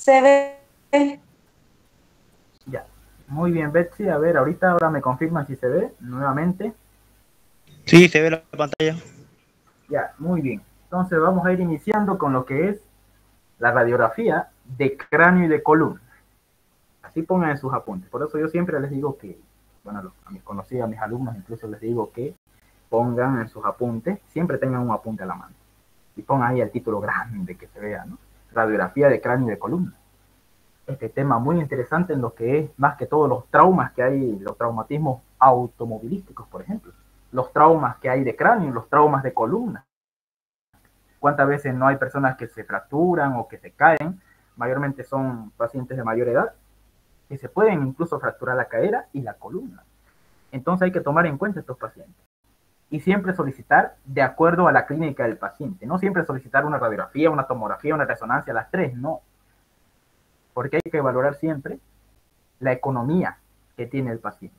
Se ve. Ya. Muy bien, Betsy. A ver, ahora me confirman si se ve nuevamente. Sí, se ve la pantalla. Ya, muy bien. Entonces vamos a ir iniciando con lo que es la radiografía de cráneo y de columna. Así pongan en sus apuntes. Por eso yo siempre les digo que, bueno, a mis conocidos, a mis alumnos incluso les digo que pongan en sus apuntes, siempre tengan un apunte a la mano. Y pongan ahí el título grande que se vea, ¿no? Radiografía de cráneo y de columna. Este tema muy interesante en lo que es más que todo los traumas que hay, los traumatismos automovilísticos, por ejemplo. Los traumas que hay de cráneo, los traumas de columna. ¿Cuántas veces no hay personas que se fracturan o que se caen? Mayormente son pacientes de mayor edad que se pueden incluso fracturar la cadera y la columna. Entonces hay que tomar en cuenta estos pacientes. Y siempre solicitar de acuerdo a la clínica del paciente. No siempre solicitar una radiografía, una tomografía, una resonancia, las tres, no. Porque hay que valorar siempre la economía que tiene el paciente.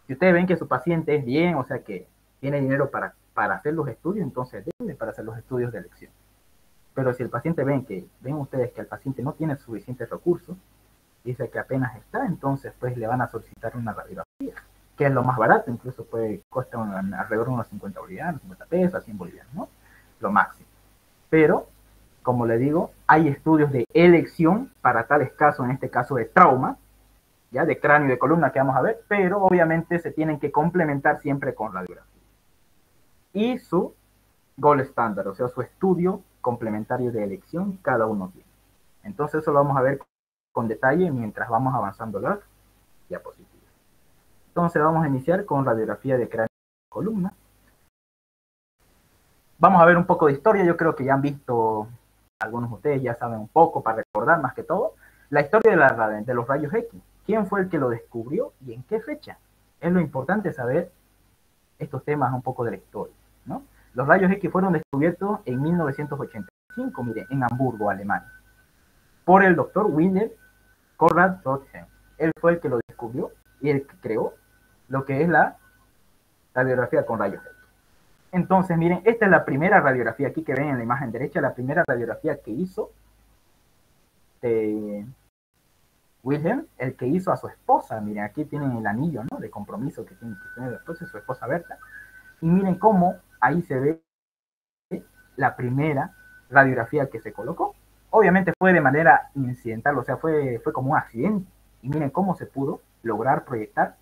Si ustedes ven que su paciente es bien, o sea que tiene dinero para hacer los estudios, entonces denle para hacer los estudios de elección. Pero si el paciente ven ustedes que el paciente no tiene suficientes recursos, dice que apenas está, entonces pues le van a solicitar una radiografía, que es lo más barato, incluso cuesta alrededor de unos 50 bolivianos, 50 pesos, 100 bolivianos, ¿no? Lo máximo. Pero, como le digo, hay estudios de elección para tales casos, en este caso de trauma, ya de cráneo y de columna que vamos a ver, pero obviamente se tienen que complementar siempre con radiografía. Y su gold standard, o sea, su estudio complementario de elección, cada uno tiene. Entonces eso lo vamos a ver con detalle mientras vamos avanzando las diapositivas. Entonces vamos a iniciar con radiografía de cráneo y columna. Vamos a ver un poco de historia, yo creo que ya han visto, algunos de ustedes ya saben un poco, para recordar más que todo, la historia de los rayos X. ¿Quién fue el que lo descubrió y en qué fecha? Es lo importante saber estos temas un poco de la historia, ¿no? Los rayos X fueron descubiertos en 1985, mire, en Hamburgo, Alemania, por el doctor Wilhelm Conrad Röntgen. Él fue el que lo descubrió y el que creó lo que es la radiografía con rayos X. Entonces, miren, esta es la primera radiografía aquí que ven en la imagen derecha, la primera radiografía que hizo Wilhelm, el que hizo a su esposa. Miren, aquí tienen el anillo, ¿no?, de compromiso que tiene después de su esposa Berta. Y miren cómo ahí se ve la primera radiografía que se colocó. Obviamente fue de manera incidental, o sea, fue como un accidente. Y miren cómo se pudo lograr proyectar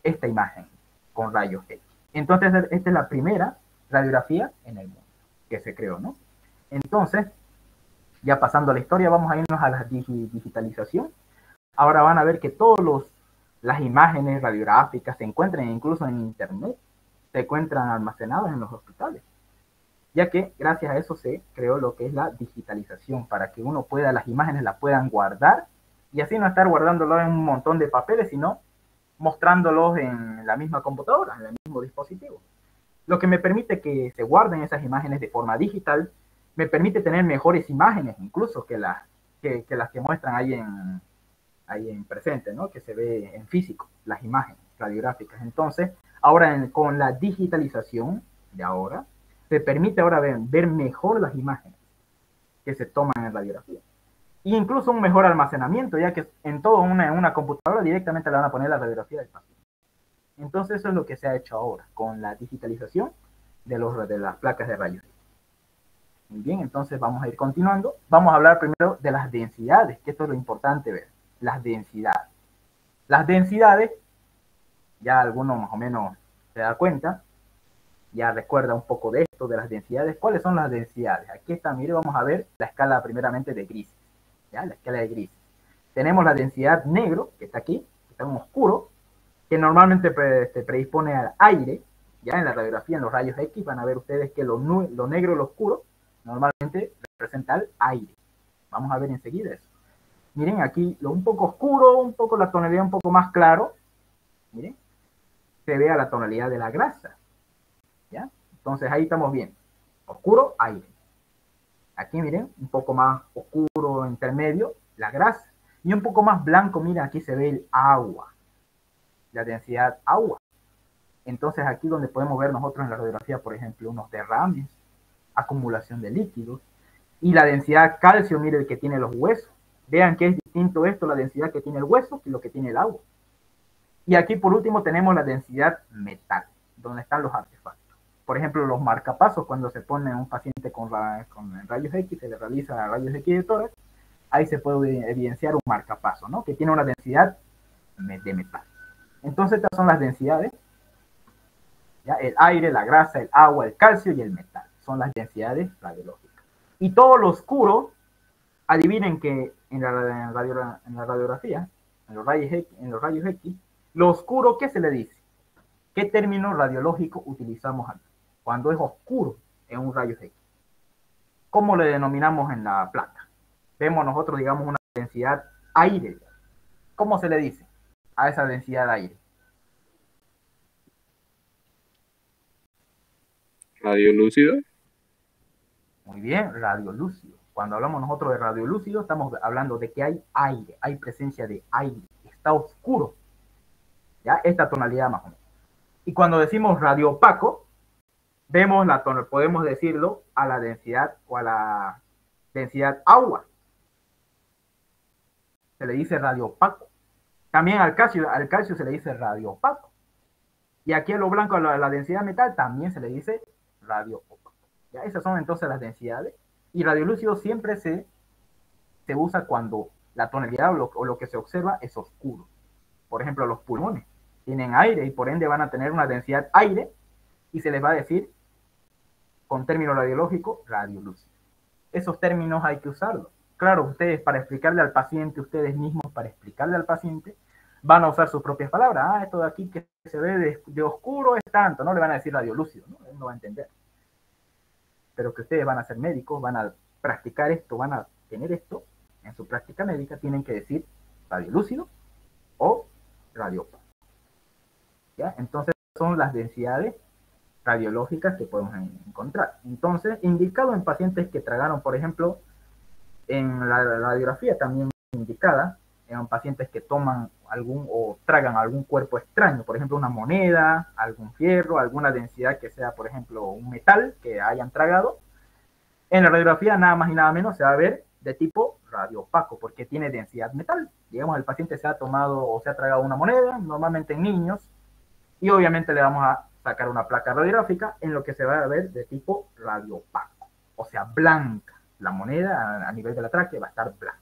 esta imagen con rayos X. Entonces, esta es la primera radiografía en el mundo que se creó, ¿no? Entonces, ya pasando a la historia, vamos a irnos a la digitalización. Ahora van a ver que todas las imágenes radiográficas se encuentran incluso en internet, se encuentran almacenadas en los hospitales, ya que gracias a eso se creó lo que es la digitalización, para que uno pueda, las imágenes las puedan guardar, y así no estar guardándolo en un montón de papeles, sino mostrándolos en la misma computadora, en el mismo dispositivo. Lo que me permite que se guarden esas imágenes de forma digital, me permite tener mejores imágenes, incluso que las que muestran ahí en presente, ¿no?, que se ve en físico, las imágenes radiográficas. Entonces, ahora con la digitalización de ahora, se permite ahora ver mejor las imágenes que se toman en radiografía. Y incluso un mejor almacenamiento, ya que en todo en una computadora directamente le van a poner la radiografía del paciente. Entonces eso es lo que se ha hecho ahora con la digitalización de las placas de rayos. Muy bien, entonces vamos a ir continuando. Vamos a hablar primero de las densidades, que esto es lo importante ver. Las densidades. Las densidades, ya alguno más o menos se da cuenta, ya recuerda un poco de esto, de las densidades. ¿Cuáles son las densidades? Aquí está, mire, vamos a ver la escala primeramente de grises. ¿Ya? La escala de grises. Tenemos la densidad negro, que está aquí, que está en oscuro, que normalmente predispone al aire. Ya en la radiografía, en los rayos X, van a ver ustedes que lo negro, lo oscuro, normalmente representa al aire. Vamos a ver enseguida eso. Miren aquí, lo un poco oscuro, un poco la tonalidad un poco más claro. Miren, se vea la tonalidad de la grasa. ¿Ya? Entonces ahí estamos bien. Oscuro, aire. Aquí miren, un poco más oscuro, intermedio, la grasa. Y un poco más blanco, miren, aquí se ve el agua. La densidad agua. Entonces aquí donde podemos ver nosotros en la radiografía, por ejemplo, unos derrames, acumulación de líquidos. Y la densidad calcio, mire, el que tiene los huesos. Vean que es distinto esto, la densidad que tiene el hueso, que lo que tiene el agua. Y aquí por último tenemos la densidad metal, donde están los artefactos. Por ejemplo, los marcapasos, cuando se pone un paciente con rayos X, se le realiza rayos X de tórax, ahí se puede evidenciar un marcapaso, ¿no? Que tiene una densidad de metal. Entonces estas son las densidades, ¿ya? El aire, la grasa, el agua, el calcio y el metal. Son las densidades radiológicas. Y todo lo oscuro, adivinen que en la radiografía, en los rayos X, lo oscuro, ¿qué se le dice? ¿Qué término radiológico utilizamos aquí? Cuando es oscuro en un rayo X. ¿Cómo le denominamos en la placa? Vemos nosotros, digamos, una densidad aire. ¿Cómo se le dice a esa densidad aire? ¿Radiolúcido? Muy bien, radiolúcido. Cuando hablamos nosotros de radiolúcido, estamos hablando de que hay aire, hay presencia de aire, está oscuro. ¿Ya? Esta tonalidad más o menos. Y cuando decimos radioopaco, vemos podemos decirlo a la densidad o a la densidad agua. Se le dice radioopaco. También al calcio se le dice radioopaco. Y aquí a lo blanco, a la densidad metal, también se le dice radioopaco. ¿Ya? Esas son entonces las densidades. Y radiolúcido siempre se usa cuando la tonalidad o lo que se observa es oscuro. Por ejemplo, los pulmones tienen aire y por ende van a tener una densidad aire y se les va a decir con término radiológico radiolúcido. Esos términos hay que usarlos. Claro, ustedes para explicarle al paciente, ustedes mismos para explicarle al paciente, van a usar sus propias palabras. Ah, esto de aquí que se ve de oscuro es tanto, no le van a decir radiolúcido, ¿no? Él no va a entender. Pero que ustedes van a ser médicos, van a practicar esto, van a tener esto en su práctica médica, tienen que decir radiolúcido o radiópaco. ¿Ya? Entonces son las densidades radiológicas que podemos encontrar. Entonces, indicado en pacientes que tragaron, por ejemplo, en la radiografía también indicada, en pacientes que toman o tragan algún cuerpo extraño, por ejemplo, una moneda, algún fierro, alguna densidad que sea, por ejemplo, un metal que hayan tragado. En la radiografía nada más y nada menos se va a ver de tipo radioopaco, porque tiene densidad metal. Digamos, el paciente se ha tomado o se ha tragado una moneda, normalmente en niños, y obviamente le vamos a sacar una placa radiográfica en lo que se va a ver de tipo radioopaco, o sea, blanca. La moneda a nivel de la tráquea va a estar blanca.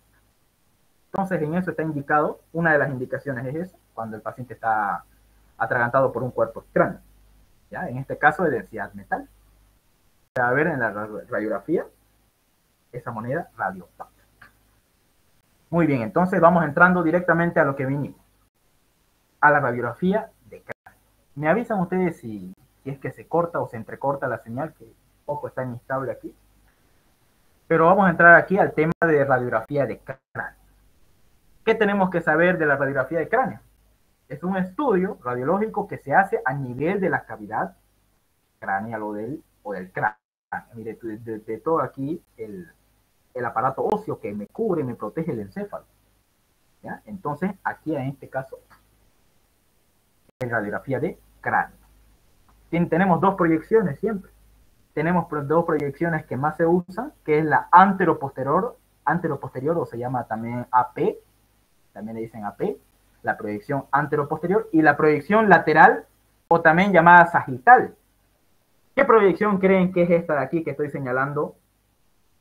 Entonces, en eso está indicado, una de las indicaciones es esa, cuando el paciente está atragantado por un cuerpo extraño. ¿Ya? En este caso, de densidad metal. Se va a ver en la radiografía esa moneda radioopaca. Muy bien, entonces vamos entrando directamente a lo que vinimos. A la radiografía de cráneo. Me avisan ustedes si es que se corta o se entrecorta la señal, que poco está inestable aquí. Pero vamos a entrar aquí al tema de radiografía de cráneo. ¿Qué tenemos que saber de la radiografía de cráneo? Es un estudio radiológico que se hace a nivel de la cavidad craneal o del cráneo. Mire, de todo aquí el aparato óseo que me cubre, me protege el encéfalo. ¿Ya? Entonces, aquí en este caso, es radiografía de cráneo. Tenemos dos proyecciones siempre. Tenemos dos proyecciones que más se usan, que es la anteroposterior, o se llama también AP, también le dicen AP, la proyección anteroposterior, y la proyección lateral, o también llamada sagital. ¿Qué proyección creen que es esta de aquí que estoy señalando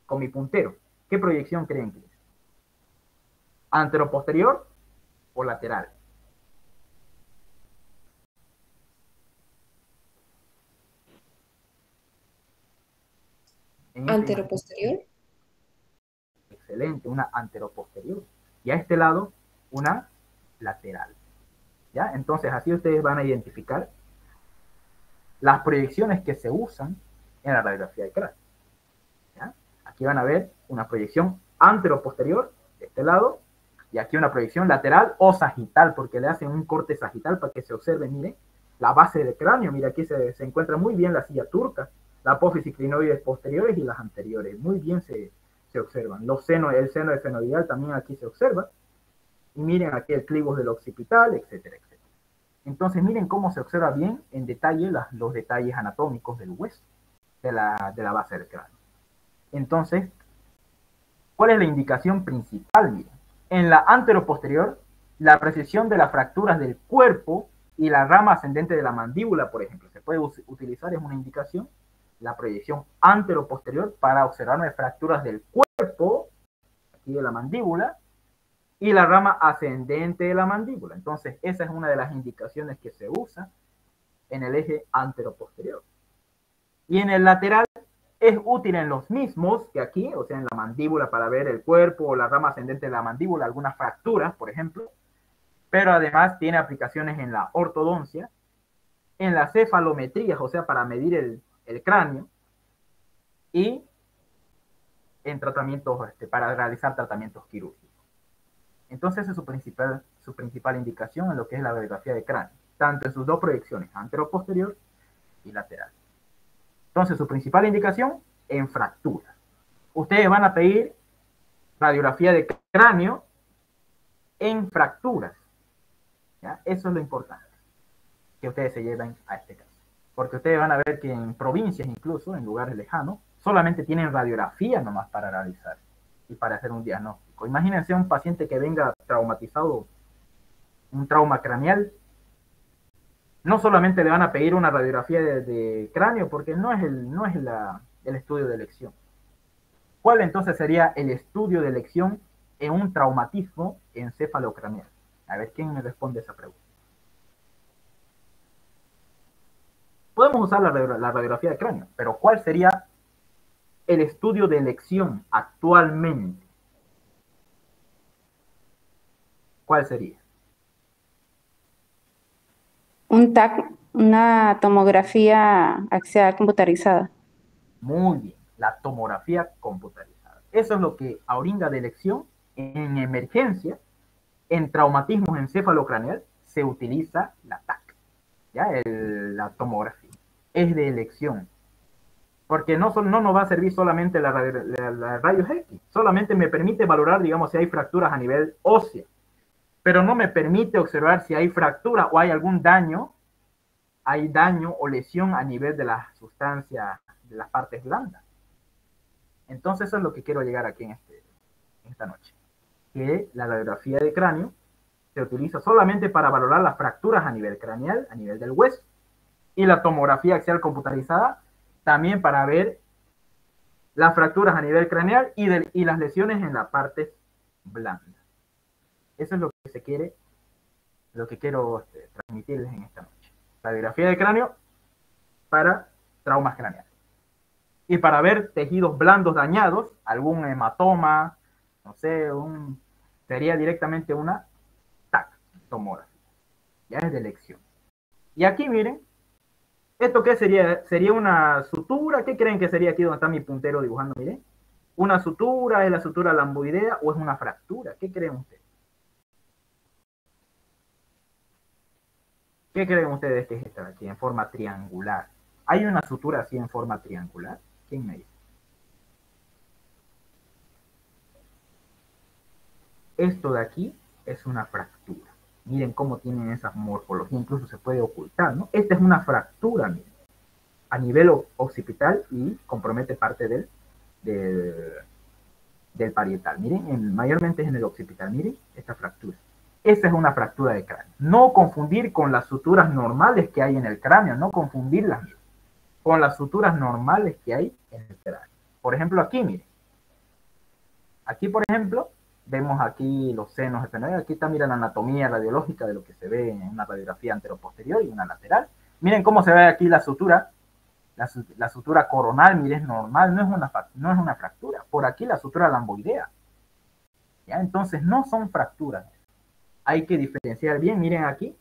con mi puntero? ¿Qué proyección creen que es? ¿Anteroposterior o lateral? Anteroposterior. Excelente, una anteroposterior. Y a este lado, una lateral. ¿Ya? Entonces, así ustedes van a identificar las proyecciones que se usan en la radiografía de cráneo. ¿Ya? Aquí van a ver una proyección anteroposterior de este lado, y aquí una proyección lateral o sagital, porque le hacen un corte sagital para que se observe, miren, la base del cráneo. Mira, aquí se encuentra muy bien la silla turca, la apófisis crinoides posteriores y las anteriores. Muy bien se observan. Los senos, el seno esfenoidal también aquí se observa. Y miren aquí el clivus del occipital, etcétera, etcétera. Entonces miren cómo se observa bien en detalle los detalles anatómicos del hueso, de la base del cráneo. Entonces, ¿cuál es la indicación principal? Miren, En la anteroposterior, la precisión de las fracturas del cuerpo y la rama ascendente de la mandíbula, por ejemplo, se puede utilizar, es una indicación, la proyección anteroposterior para observar fracturas del cuerpo, aquí de la mandíbula, y la rama ascendente de la mandíbula. Entonces, esa es una de las indicaciones que se usa en el eje anteroposterior. Y en el lateral es útil en los mismos que aquí, o sea, en la mandíbula para ver el cuerpo o la rama ascendente de la mandíbula, algunas fracturas, por ejemplo, pero además tiene aplicaciones en la ortodoncia, en las cefalometrías, o sea, para medir el cráneo, y en tratamientos, para realizar tratamientos quirúrgicos. Entonces, esa es su principal indicación en lo que es la radiografía de cráneo, tanto en sus dos proyecciones, anteroposterior y lateral. Entonces, su principal indicación en fracturas. Ustedes van a pedir radiografía de cráneo en fracturas. ¿Ya? Eso es lo importante que ustedes se lleven a este caso. Porque ustedes van a ver que en provincias, incluso en lugares lejanos, solamente tienen radiografía nomás para realizar y para hacer un diagnóstico. Imagínense un paciente que venga traumatizado, un trauma craneal. No solamente le van a pedir una radiografía de cráneo, porque no es el estudio de elección. ¿Cuál entonces sería el estudio de elección en un traumatismo encefalocraneal? A ver, ¿quién me responde esa pregunta? Podemos usar la radiografía de cráneo, pero ¿cuál sería el estudio de elección actualmente? ¿Cuál sería? Un TAC, una tomografía axial computarizada. Muy bien, la tomografía computarizada. Eso es lo que ahorita de elección en emergencia, en traumatismos encefalocraneal, se utiliza la TAC, ¿ya? La tomografía. Es de elección. Porque no nos va a servir solamente la rayos X, solamente me permite valorar, digamos, si hay fracturas a nivel óseo, pero no me permite observar si hay fractura o hay algún daño, o lesión a nivel de la sustancia, de las partes blandas. Entonces eso es lo que quiero llegar aquí en esta noche, que la radiografía de cráneo se utiliza solamente para valorar las fracturas a nivel craneal, a nivel del hueso, y la tomografía axial computarizada también para ver las fracturas a nivel craneal y las lesiones en la parte blanda. Eso es lo que se quiere, lo que quiero transmitirles en esta noche. Radiografía de cráneo para traumas craneales. Y para ver tejidos blandos dañados, algún hematoma, no sé, sería directamente una TAC, tomografía. Ya es de elección. Y aquí miren, ¿esto qué sería? ¿Sería una sutura? ¿Qué creen que sería aquí donde está mi puntero dibujando? Miren. ¿Una sutura? ¿Es la sutura lamboidea o es una fractura? ¿Qué creen ustedes? ¿Qué creen ustedes que es esta de aquí en forma triangular? ¿Hay una sutura así en forma triangular? ¿Quién me dice? Esto de aquí es una fractura. Miren cómo tienen esa morfología, incluso se puede ocultar, ¿no? Esta es una fractura, miren, a nivel occipital y compromete parte del parietal. Miren, mayormente es en el occipital, miren esta fractura. Esa es una fractura de cráneo. No confundir con las suturas normales que hay en el cráneo, no confundirlas con las suturas normales que hay en el cráneo. Por ejemplo, aquí, miren. Aquí, por ejemplo, vemos aquí los senos. Aquí está, miren, la anatomía radiológica de lo que se ve en una radiografía anteroposterior y una lateral. Miren cómo se ve aquí la sutura. La sutura coronal, miren, es normal, no es una fractura. Por aquí la sutura lamboidea. ¿Ya? Entonces, no son fracturas. Hay que diferenciar bien, miren aquí.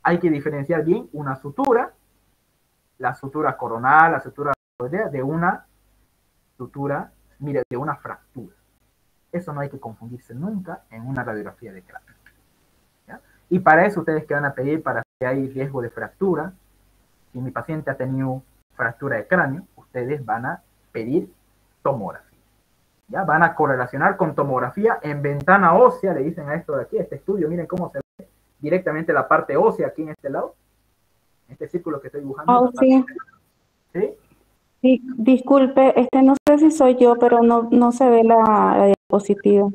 Hay que diferenciar bien una sutura, la sutura coronal, la sutura lamboidea, de una sutura, mire, de una fractura. Eso no hay que confundirse nunca en una radiografía de cráneo. ¿Ya? Y para eso ustedes que van a pedir, para si hay riesgo de fractura, si mi paciente ha tenido fractura de cráneo, ustedes van a pedir tomografía. ¿Ya? Van a correlacionar con tomografía en ventana ósea, le dicen a esto de aquí, a este estudio, miren cómo se ve directamente la parte ósea aquí en este lado, este círculo que estoy dibujando. Oh, sí. ¿Sí? Sí, disculpe, no sé si soy yo, pero no se ve la diapositiva.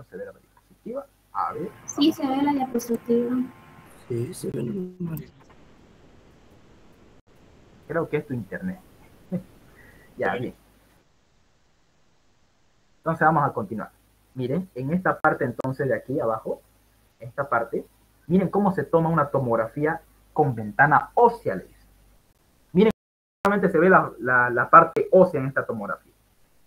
No se ve la diapositiva. A ver. Sí, se ve la diapositiva. Sí, se ve normal. Creo que es tu internet. Ya, bien. Entonces vamos a continuar. Miren, en esta parte entonces de aquí abajo, esta parte, miren cómo se toma una tomografía con ventana ósea, les dice. Miren, solamente se ve la parte ósea en esta tomografía.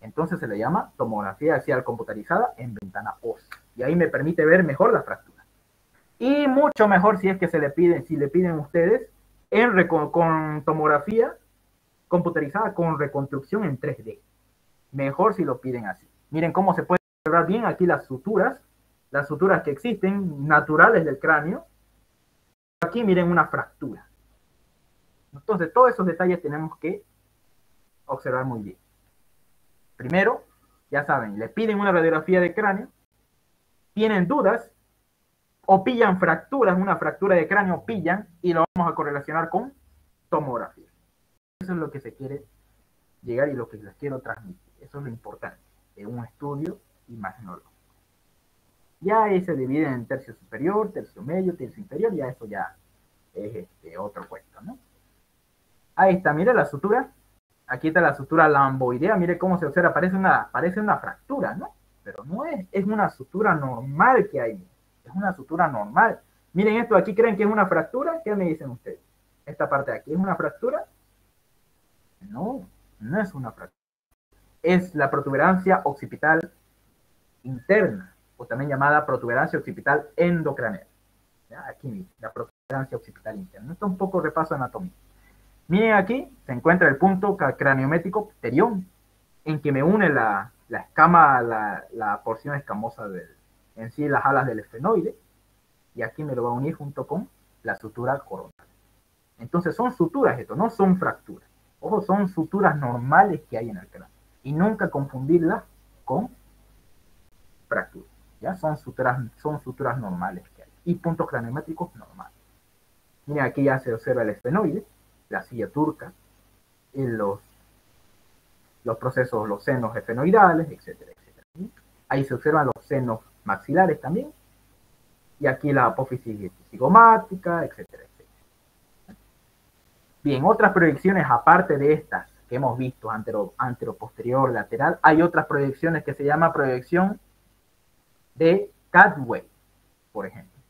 Entonces se le llama tomografía axial computarizada en ventana ósea. Y ahí me permite ver mejor la fractura. Y mucho mejor si es que si le piden ustedes con tomografía computarizada con reconstrucción en 3D. Mejor si lo piden así. Miren cómo se puede observar bien aquí las suturas que existen, naturales del cráneo. Aquí miren una fractura. Entonces todos esos detalles tenemos que observar muy bien. Primero, ya saben, le piden una radiografía de cráneo, tienen dudas, o pillan fracturas, una fractura de cráneo pillan, y lo vamos a correlacionar con tomografía. Eso es lo que se quiere llegar y lo que les quiero transmitir. Eso es lo importante de un estudio imagenológico. Ya ahí se divide en tercio superior, tercio medio, tercio inferior, ya eso ya es otro cuento, ¿no? Ahí está, mire la sutura. Aquí está la sutura lamboidea, mire cómo se observa, parece una fractura, ¿no? Pero no es una sutura normal que hay. Es una sutura normal. Miren esto, aquí creen que es una fractura. ¿Qué me dicen ustedes? Esta parte de aquí es una fractura. No, no es una fractura. Es la protuberancia occipital interna, o también llamada protuberancia occipital endocraneal. ¿Ya? Aquí, la protuberancia occipital interna. Esto es un poco repaso de anatomía. Miren aquí, se encuentra el punto craniométrico pterión, en que me une la escama, la porción escamosa en sí, las alas del esfenoide, y aquí me lo va a unir junto con la sutura coronal. Entonces son suturas esto, no son fracturas. Ojo, son suturas normales que hay en el cráneo, y nunca confundirlas con fracturas. ¿Ya? Son suturas normales que hay, y puntos craniométricos normales. Miren, aquí ya se observa el esfenoide, la silla turca, y los procesos, los senos esfenoidales, etcétera, etcétera. Ahí se observan los senos maxilares también, y aquí la apófisis cigomática, etcétera, etcétera. Bien, otras proyecciones aparte de estas que hemos visto, antero, posterior, lateral, hay otras proyecciones que se llama proyección de Caldwell, por ejemplo.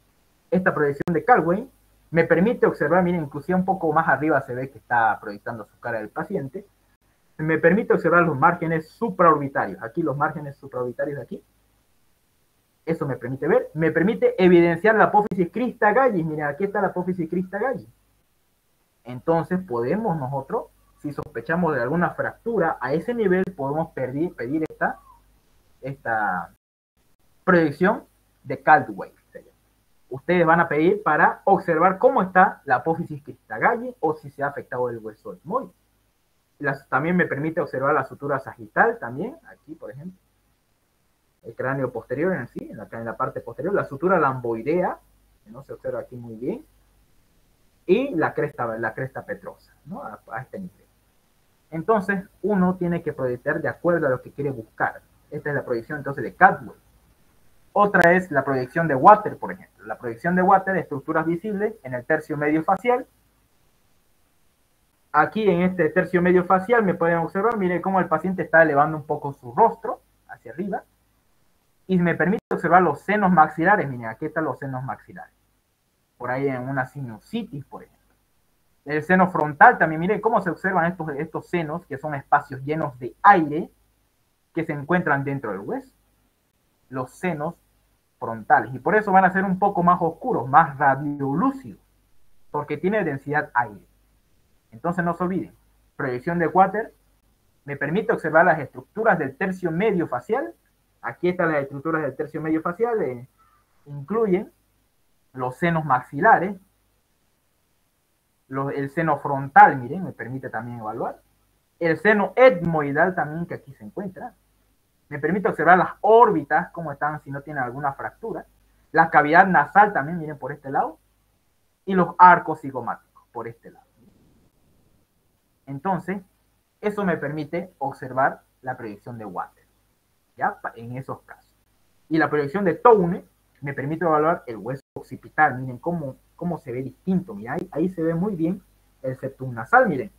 Esta proyección de Caldwell me permite observar, miren, inclusive un poco más arriba se ve que está proyectando su cara del paciente, me permite observar los márgenes supraorbitarios, aquí los márgenes supraorbitarios de aquí, eso me permite ver, me permite evidenciar la apófisis crista galli, miren, aquí está la apófisis crista galli. Entonces podemos nosotros, si sospechamos de alguna fractura, a ese nivel podemos pedir esta proyección de Caldwell. Ustedes van a pedir para observar cómo está la apófisis crista galli o si se ha afectado el hueso etmoide. También me permite observar la sutura sagital, también, aquí por ejemplo, el cráneo posterior en sí, en la parte posterior, la sutura lamboidea, que no se observa aquí muy bien, y la cresta petrosa, ¿no? A este nivel. Entonces, uno tiene que proyectar de acuerdo a lo que quiere buscar. Esta es la proyección entonces de Caldwell. Otra es la proyección de Water, por ejemplo. La proyección de Water, estructuras visibles en el tercio medio facial. Aquí en este tercio medio facial me pueden observar, miren cómo el paciente está elevando un poco su rostro hacia arriba. Y me permite observar los senos maxilares. Miren, aquí están los senos maxilares. Por ahí en una sinusitis, por ejemplo. El seno frontal también, miren cómo se observan estos senos, que son espacios llenos de aire que se encuentran dentro del hueso. Los senos frontales. Y por eso van a ser un poco más oscuros, más radiolúcidos, porque tiene densidad aire. Entonces no se olviden, proyección de Water me permite observar las estructuras del tercio medio facial. Aquí están las estructuras del tercio medio facial, incluyen los senos maxilares, el seno frontal, miren, me permite también evaluar, el seno etmoidal también, que aquí se encuentra, me permite observar las órbitas, cómo están, si no tienen alguna fractura, la cavidad nasal también, miren, por este lado, y los arcos cigomáticos, por este lado. Entonces, eso me permite observar la proyección de Water, ¿ya? En esos casos. Y la proyección de Towne me permite evaluar el hueso occipital. Miren cómo se ve distinto. Miren, ahí se ve muy bien el septum nasal, miren.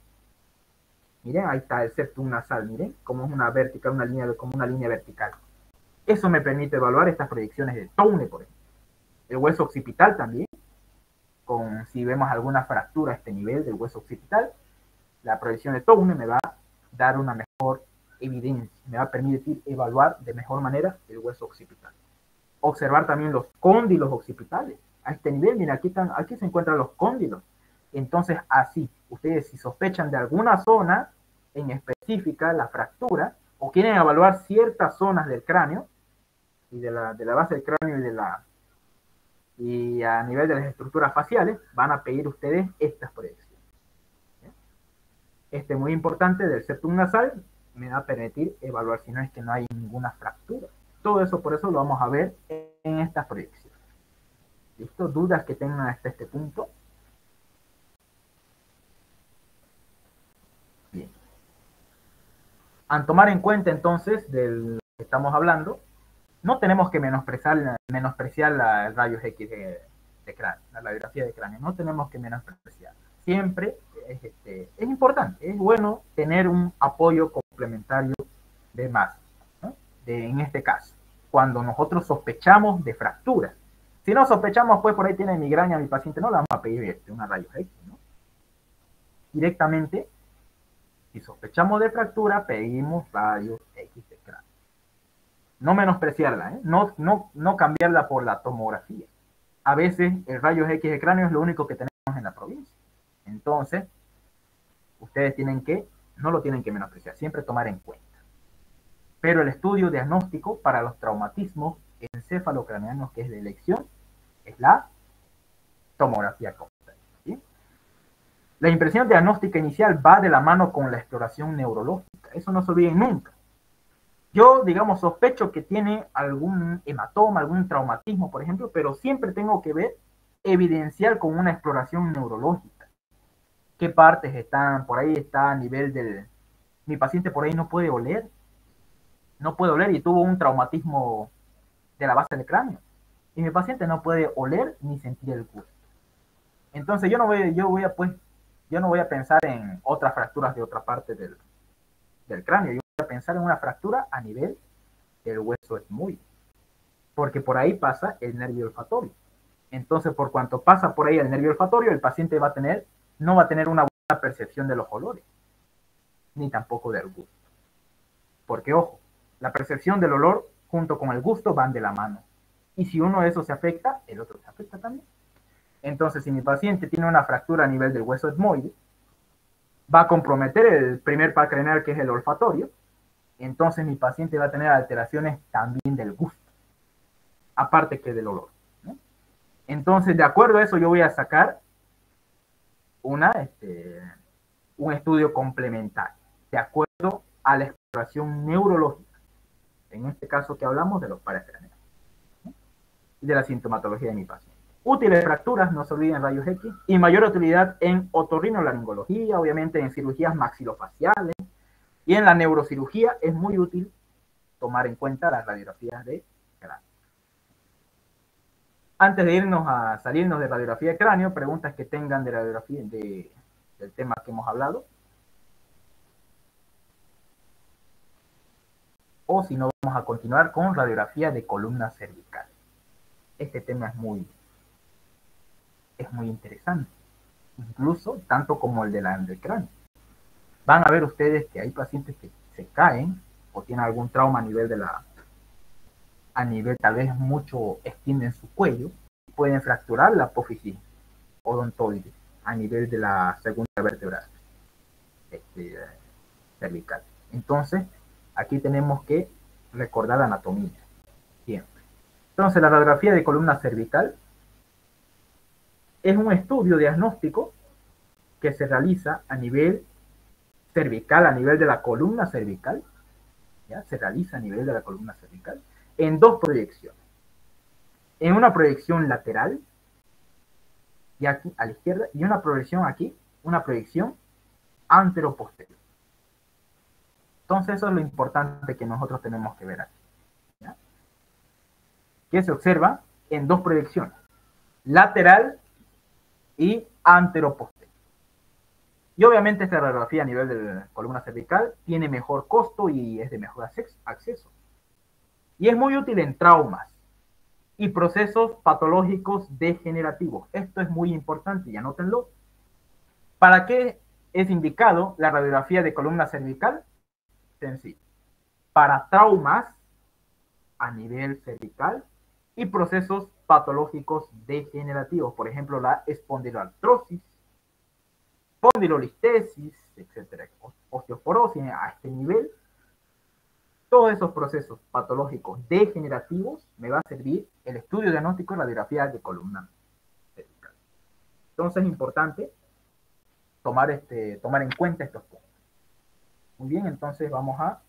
Miren, ahí está el septum nasal, miren, como es una vertical, como una línea vertical. Eso me permite evaluar estas proyecciones de Towne, por ejemplo. El hueso occipital también, si vemos alguna fractura a este nivel del hueso occipital, la proyección de Towne me va a dar una mejor evidencia, me va a permitir evaluar de mejor manera el hueso occipital. Observar también los cóndilos occipitales. A este nivel, miren, aquí se encuentran los cóndilos. Entonces, así, ustedes si sospechan de alguna zona en específica, la fractura, o quieren evaluar ciertas zonas del cráneo, y de la base del cráneo y a nivel de las estructuras faciales, van a pedir ustedes estas proyecciones. Este muy importante del septum nasal me va a permitir evaluar si no es que no hay ninguna fractura. Todo eso, por eso lo vamos a ver en estas proyecciones. ¿Listo? ¿Dudas que tengan hasta este punto? Bien. Al tomar en cuenta entonces del que estamos hablando, no tenemos que menospreciar el rayos X de cráneo, la radiografía de cráneo, no tenemos que menospreciar. Siempre es importante, es bueno tener un apoyo complementario de más, ¿no? En este caso, cuando nosotros sospechamos de fractura. Si no sospechamos, pues por ahí tiene migraña mi paciente, no le vamos a pedir una rayos X, ¿no? Directamente, si sospechamos de fractura, pedimos rayos X de cráneo. No menospreciarla, no cambiarla por la tomografía. A veces el rayos X de cráneo es lo único que tenemos en la provincia. Entonces, ustedes no lo tienen que menospreciar, siempre tomar en cuenta. Pero el estudio diagnóstico para los traumatismos encefalocraneanos, que es de elección, es la tomografía computarizada, ¿sí? La impresión diagnóstica inicial va de la mano con la exploración neurológica. Eso no se olviden nunca. Yo, digamos, sospecho que tiene algún hematoma, algún traumatismo, por ejemplo, pero siempre tengo que evidenciar con una exploración neurológica. ¿Qué partes están? Por ahí está a nivel del... Mi paciente por ahí no puede oler y tuvo un traumatismo de la base del cráneo. Y mi paciente no puede oler ni sentir el gusto. Entonces yo no voy a pensar en otras fracturas de otra parte del cráneo. Yo voy a pensar en una fractura a nivel del hueso etmoide, porque por ahí pasa el nervio olfatorio. Entonces, por cuanto pasa por ahí el nervio olfatorio, el paciente no va a tener una buena percepción de los olores, ni tampoco del gusto. Porque, ojo, la percepción del olor junto con el gusto van de la mano. Y si uno de esos se afecta, el otro se afecta también. Entonces, si mi paciente tiene una fractura a nivel del hueso etmoide, va a comprometer el primer par craneal, que es el olfatorio. Entonces mi paciente va a tener alteraciones también del gusto, aparte que del olor, ¿no? Entonces, de acuerdo a eso, yo voy a sacar un estudio complementario, de acuerdo a la exploración neurológica, en este caso que hablamos de los pares craneales, ¿no? Y de la sintomatología de mi paciente. Útiles fracturas, no se olviden rayos X, y mayor utilidad en otorrinolaringología, obviamente en cirugías maxilofaciales, y en la neurocirugía es muy útil tomar en cuenta las radiografías de cráneo. Antes de salirnos de radiografía de cráneo, preguntas que tengan de radiografía del tema que hemos hablado. O si no, vamos a continuar con radiografía de columna cervical. Este tema es muy interesante, incluso tanto como el del cráneo. Van a ver ustedes que hay pacientes que se caen o tienen algún trauma a nivel tal vez mucho extienden su cuello, pueden fracturar la apófisis odontoide a nivel de la segunda vértebra cervical. Entonces, aquí tenemos que recordar la anatomía siempre. Entonces, la radiografía de columna cervical es un estudio diagnóstico que se realiza a nivel cervical, a nivel de la columna cervical, ¿ya? Se realiza a nivel de la columna cervical en dos proyecciones. En una proyección lateral, y aquí a la izquierda, y una proyección aquí, una proyección anteroposterior. Entonces eso es lo importante que nosotros tenemos que ver aquí, ¿ya? que se observa en dos proyecciones, lateral y anteroposterior. Y obviamente esta radiografía a nivel de la columna cervical tiene mejor costo y es de mejor acceso. Y es muy útil en traumas y procesos patológicos degenerativos. Esto es muy importante y anótenlo. ¿Para qué es indicado la radiografía de columna cervical? Sencillo. Para traumas a nivel cervical y procesos patológicos degenerativos, por ejemplo, la espondiloartrosis, espondilolistesis, etcétera, osteoporosis a este nivel. Todos esos procesos patológicos degenerativos me va a servir el estudio diagnóstico y radiografía de columna cervical. Entonces es importante tomar en cuenta estos puntos. Muy bien, entonces vamos a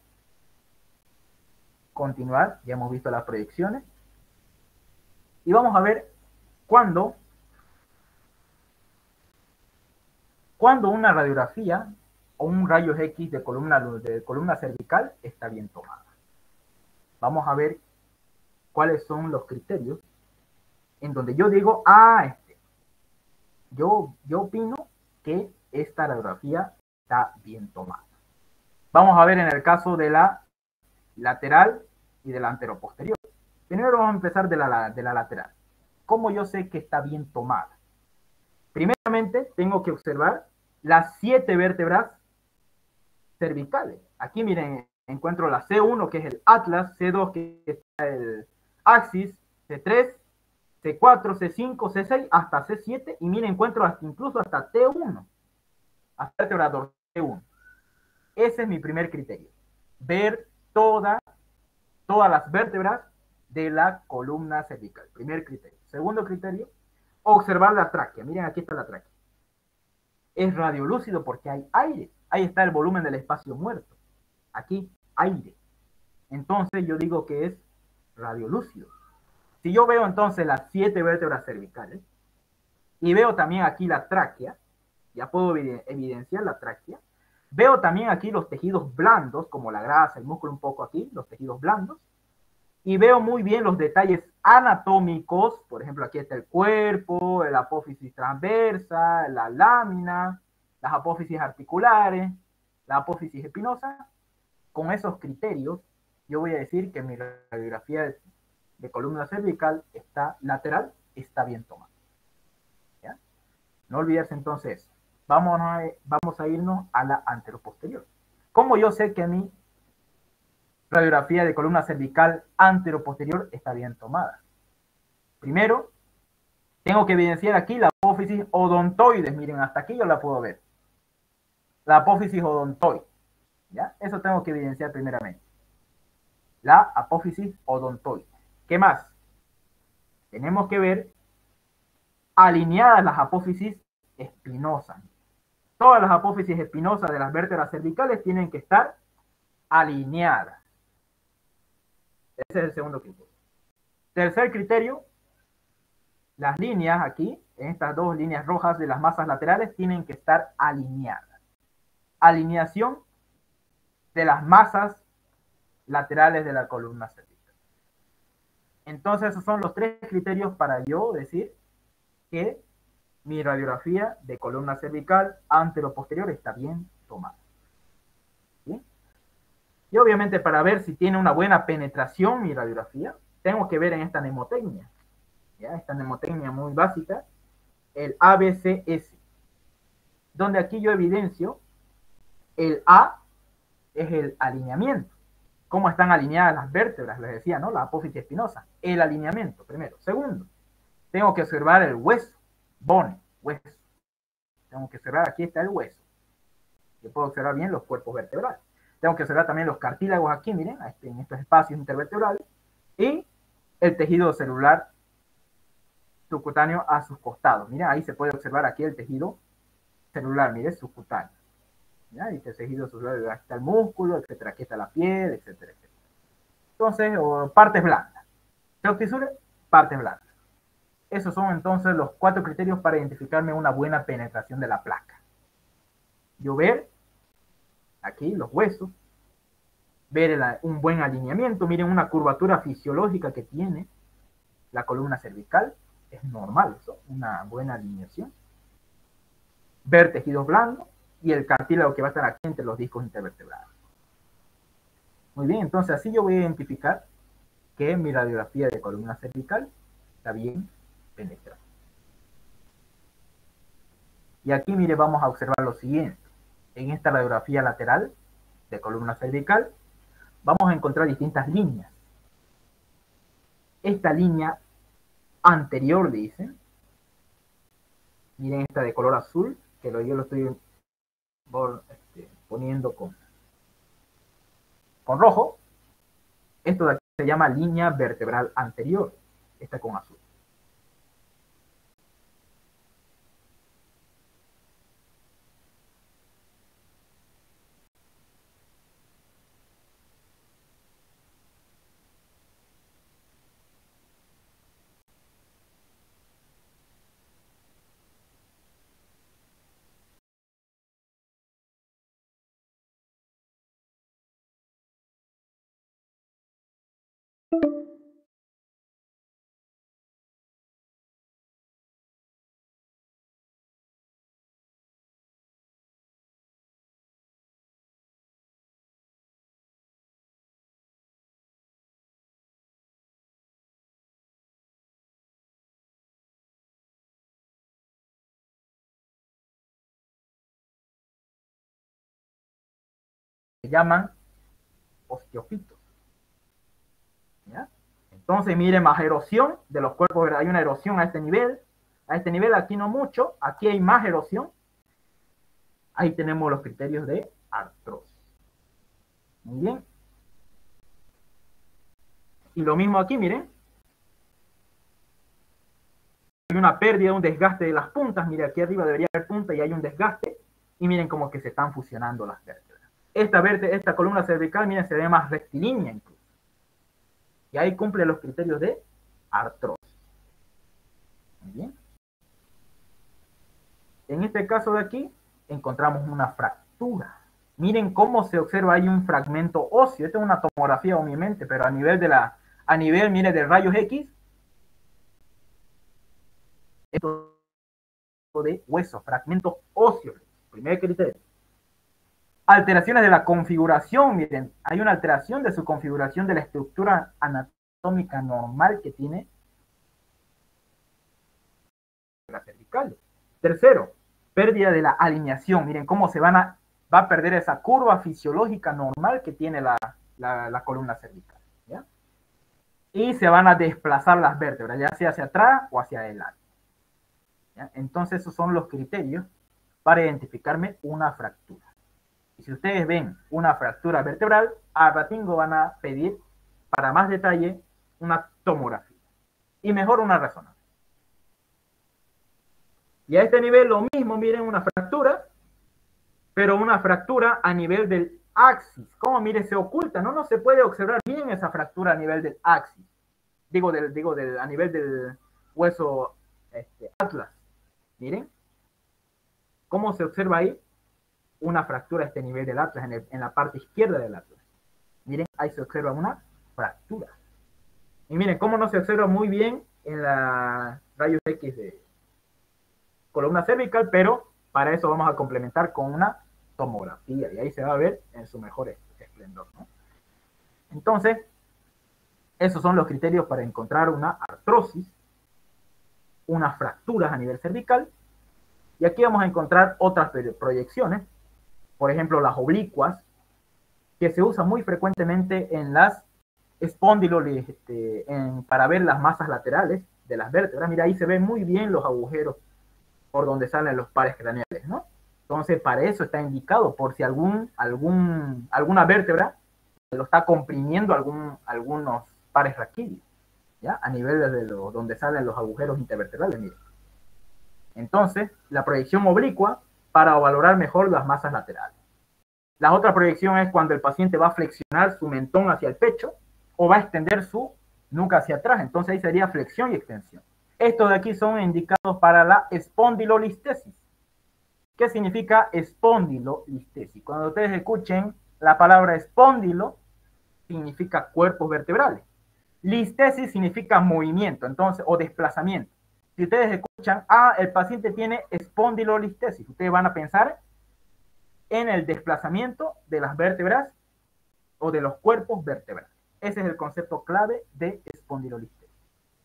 continuar. Ya hemos visto las proyecciones. Y vamos a ver cuándo una radiografía o un rayos X de columna cervical está bien tomada. Vamos a ver cuáles son los criterios en donde yo digo, yo opino que esta radiografía está bien tomada. Vamos a ver en el caso de la lateral y de la anteroposterior. Primero vamos a empezar de la lateral. ¿Cómo yo sé que está bien tomada? Primeramente tengo que observar las 7 vértebras cervicales. Aquí miren, encuentro la C1 que es el atlas, C2 que es el axis, C3, C4, C5, C6 hasta C7 y miren, encuentro incluso hasta T1, hasta vértebra dorsal T1. Ese es mi primer criterio. Ver todas las vértebras de la columna cervical. Primer criterio. Segundo criterio, observar la tráquea. Miren, aquí está la tráquea. Es radiolúcido porque hay aire. Ahí está el volumen del espacio muerto. Aquí, aire. Entonces yo digo que es radiolúcido. Si yo veo entonces las 7 vértebras cervicales y veo también aquí la tráquea, ya puedo evidenciar la tráquea. Veo también aquí los tejidos blandos, como la grasa, el músculo un poco aquí, los tejidos blandos. Y veo muy bien los detalles anatómicos, por ejemplo, aquí está el cuerpo, la apófisis transversa, la lámina, las apófisis articulares, la apófisis espinosa. Con esos criterios, yo voy a decir que mi radiografía de columna cervical lateral está bien tomada. ¿Ya? No olvides entonces eso. Vamos a irnos a la anteroposterior. ¿Cómo yo sé que mi radiografía de columna cervical anteroposterior está bien tomada? Primero, tengo que evidenciar aquí la apófisis odontoides. Miren, hasta aquí yo la puedo ver. La apófisis odontoide. ¿Ya? Eso tengo que evidenciar primeramente. La apófisis odontoide. ¿Qué más? Tenemos que ver alineadas las apófisis espinosas. Todas las apófisis espinosas de las vértebras cervicales tienen que estar alineadas. Ese es el segundo criterio. Tercer criterio, las líneas aquí, en estas dos líneas rojas de las masas laterales, tienen que estar alineadas. Alineación de las masas laterales de la columna cervical. Entonces, esos son los 3 criterios para yo decir que mi radiografía de columna cervical anteroposterior está bien tomada. ¿Sí? Y obviamente para ver si tiene una buena penetración mi radiografía, tengo que ver en esta mnemotecnia. ¿Ya? Esta mnemotecnia muy básica, el ABCS, donde aquí yo evidencio el A es el alineamiento. ¿Cómo están alineadas las vértebras? Les decía, ¿no? La apófisis espinosa. El alineamiento, primero. Segundo, tengo que observar el hueso. Bone, hueso. Tengo que observar, aquí está el hueso. Yo puedo observar bien los cuerpos vertebrales. Tengo que observar también los cartílagos aquí, miren, en estos espacios intervertebrales. Y el tejido celular subcutáneo a sus costados. Miren, ahí se puede observar aquí el tejido celular, miren, subcutáneo. ¿Ya? Y el tejido celular, aquí está el músculo, etcétera. Aquí está la piel, etcétera, etcétera. Entonces, partes blandas. Teoxisure, partes blandas. Esos son entonces los 4 criterios para identificarme una buena penetración de la placa. Yo ver aquí los huesos, ver un buen alineamiento, miren una curvatura fisiológica que tiene, la columna cervical, es normal eso, una buena alineación. Ver tejidos blandos y el cartílago que va a estar aquí entre los discos intervertebrales. Muy bien, entonces así yo voy a identificar que mi radiografía de columna cervical está bien penetrada. Y aquí, mire, vamos a observar lo siguiente. En esta radiografía lateral de columna cervical, vamos a encontrar distintas líneas. Esta línea anterior, dicen, miren esta de color azul, que yo lo estoy poniendo con rojo. Esto de aquí se llama línea vertebral anterior, esta con azul. Se llaman osteofitos. ¿Ya? Entonces, miren, más erosión de los cuerpos. Hay una erosión a este nivel. A este nivel aquí no mucho. Aquí hay más erosión. Ahí tenemos los criterios de artrosis. Muy bien. Y lo mismo aquí, miren. Hay una pérdida, un desgaste de las puntas. Miren, aquí arriba debería haber punta y hay un desgaste. Y miren como que se están fusionando las vértebras. Esta columna cervical, miren, se ve más rectilínea incluso. Y ahí cumple los criterios de artrosis. Muy bien. En este caso de aquí, encontramos una fractura. Miren cómo se observa ahí un fragmento óseo. Esta es una tomografía, obviamente, pero a nivel, mire, de rayos X, esto de huesos, fragmentos óseos. Primer criterio. Alteraciones de la configuración, miren, hay una alteración de su configuración de la estructura anatómica normal que tiene la cervical. Tercero, pérdida de la alineación. Miren cómo va a perder esa curva fisiológica normal que tiene la columna cervical. ¿Ya? Y se van a desplazar las vértebras, ya sea hacia atrás o hacia adelante. ¿Ya? Entonces, esos son los criterios para identificarme una fractura. Y si ustedes ven una fractura vertebral, a ratingo van a pedir, para más detalle, una tomografía. Y mejor una resonancia. Y a este nivel lo mismo, miren, una fractura, pero una fractura a nivel del axis. ¿Cómo? Miren, se oculta, no se puede observar bien esa fractura a nivel del axis. A nivel del hueso atlas. Miren, ¿cómo se observa ahí? Una fractura a este nivel del atlas, en la parte izquierda del atlas. Miren, ahí se observa una fractura. Y miren, cómo no se observa muy bien en la rayos X de columna cervical, pero para eso vamos a complementar con una tomografía, y ahí se va a ver en su mejor esplendor, ¿no? Entonces, esos son los criterios para encontrar una artrosis, unas fracturas a nivel cervical, y aquí vamos a encontrar otras proyecciones, por ejemplo, las oblicuas, que se usan muy frecuentemente en las espóndilos para ver las masas laterales de las vértebras. Mira, ahí se ven muy bien los agujeros por donde salen los pares craneales, ¿no? Entonces, para eso está indicado, por si alguna vértebra lo está comprimiendo algunos pares raquídeos, ¿ya? A nivel de donde salen los agujeros intervertebrales, miren. Entonces, la proyección oblicua para valorar mejor las masas laterales. La otra proyección es cuando el paciente va a flexionar su mentón hacia el pecho o va a extender su nuca hacia atrás. Entonces, ahí sería flexión y extensión. Estos de aquí son indicados para la espondilolistesis. ¿Qué significa espondilolistesis? Cuando ustedes escuchen la palabra espóndilo, significa cuerpos vertebrales. Listesis significa movimiento, entonces, o desplazamiento. Si ustedes escuchan, el paciente tiene espondilolistesis, ustedes van a pensar en el desplazamiento de las vértebras o de los cuerpos vertebrales. Ese es el concepto clave de espondilolistesis.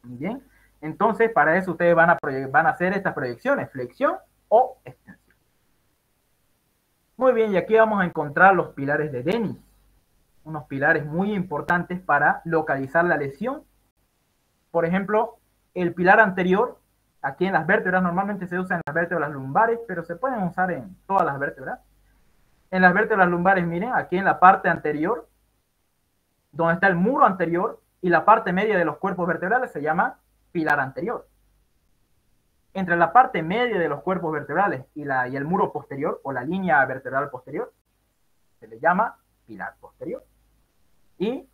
Muy bien. Entonces, para eso ustedes van a hacer estas proyecciones, flexión o extensión. Muy bien, y aquí vamos a encontrar los pilares de Denis. Unos pilares muy importantes para localizar la lesión. Por ejemplo, el pilar anterior, aquí en las vértebras, normalmente se usa en las vértebras lumbares, pero se pueden usar en todas las vértebras. En las vértebras lumbares, miren, aquí en la parte anterior, donde está el muro anterior y la parte media de los cuerpos vertebrales, se llama pilar anterior. Entre la parte media de los cuerpos vertebrales y el muro posterior, o la línea vertebral posterior, se le llama pilar posterior. Y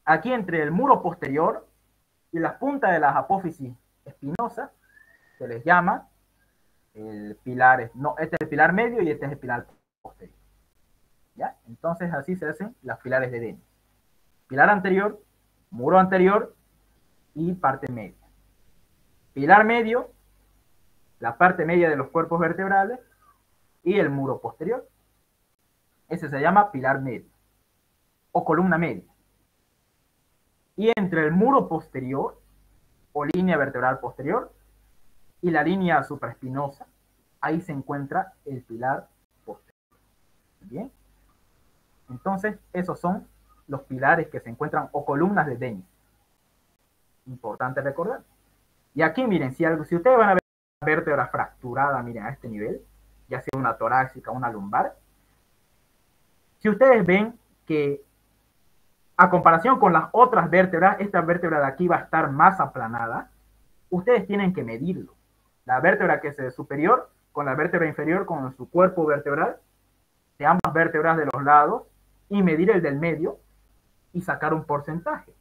aquí entre el muro posterior y las puntas de las apófisis espinosas, se les llama el pilar, no, este es el pilar medio y este es el pilar posterior. ¿Ya? Entonces así se hacen los pilares de Denis. Pilar anterior, muro anterior y parte media. Pilar medio, la parte media de los cuerpos vertebrales y el muro posterior. Ese se llama pilar medio o columna media. Y entre el muro posterior o línea vertebral posterior y la línea supraespinosa, ahí se encuentra el pilar posterior. Bien. Entonces, esos son los pilares que se encuentran o columnas de Denis. Importante recordar. Y aquí, miren, si ustedes van a ver una vértebra fracturada, miren, a este nivel, ya sea una torácica o una lumbar, si ustedes ven que a comparación con las otras vértebras, esta vértebra de aquí va a estar más aplanada, ustedes tienen que medirlo. La vértebra que es superior con la vértebra inferior con su cuerpo vertebral, de ambas vértebras de los lados, y medir el del medio y sacar un porcentaje.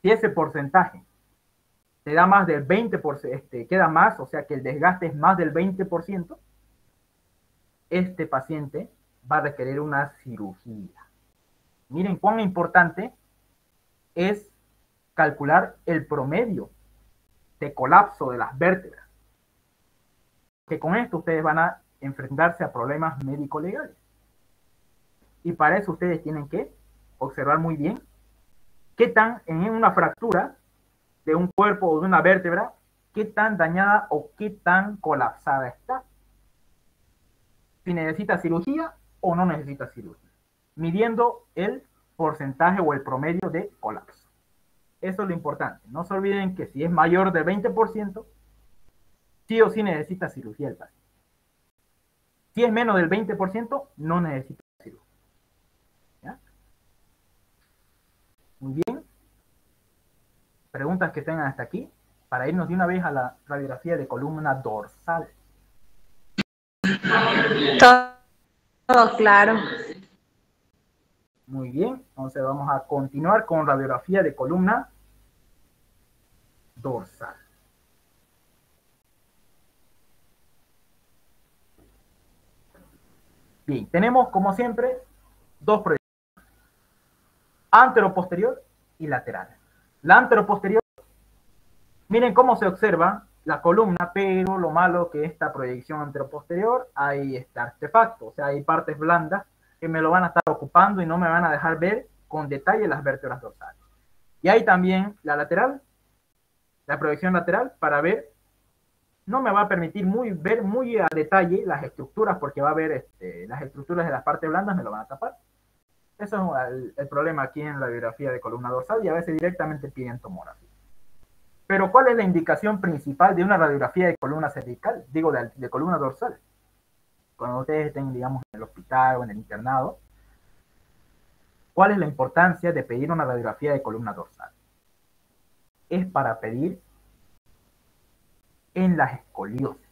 Si ese porcentaje te da más del 20%, queda más, o sea que el desgaste es más del 20%, este paciente va a requerir una cirugía. Miren cuán importante es calcular el promedio de colapso de las vértebras. Que con esto ustedes van a enfrentarse a problemas médico-legales. Y para eso ustedes tienen que observar muy bien qué tan, en una fractura de un cuerpo o de una vértebra, qué tan dañada o qué tan colapsada está. Si necesita cirugía o no necesita cirugía. Midiendo el porcentaje o el promedio de colapso. Eso es lo importante. No se olviden que si es mayor del 20%, sí o sí necesita cirugía el paciente. Si es menos del 20%, no necesita cirugía. ¿Ya? Muy bien. Preguntas que tengan hasta aquí, para irnos de una vez a la radiografía de columna dorsal. Todo claro. Muy bien, entonces vamos a continuar con radiografía de columna dorsal. Bien, tenemos como siempre dos proyecciones, anteroposterior y lateral. La anteroposterior, miren cómo se observa la columna, pero lo malo que esta proyección anteroposterior hay este artefacto, o sea, hay partes blandas que me lo van a estar ocupando y no me van a dejar ver con detalle las vértebras dorsales. Y hay también la lateral, la proyección lateral, para ver, no me va a permitir ver muy a detalle las estructuras, porque va a ver las estructuras de las partes blandas me lo van a tapar. Eso es el problema aquí en la radiografía de columna dorsal, y a veces directamente piden tomografía. Pero ¿cuál es la indicación principal de una radiografía de columna cervical? Digo, de columna dorsal. Cuando ustedes estén, digamos, en el hospital o en el internado, ¿cuál es la importancia de pedir una radiografía de columna dorsal? Es para pedir en las escoliosis.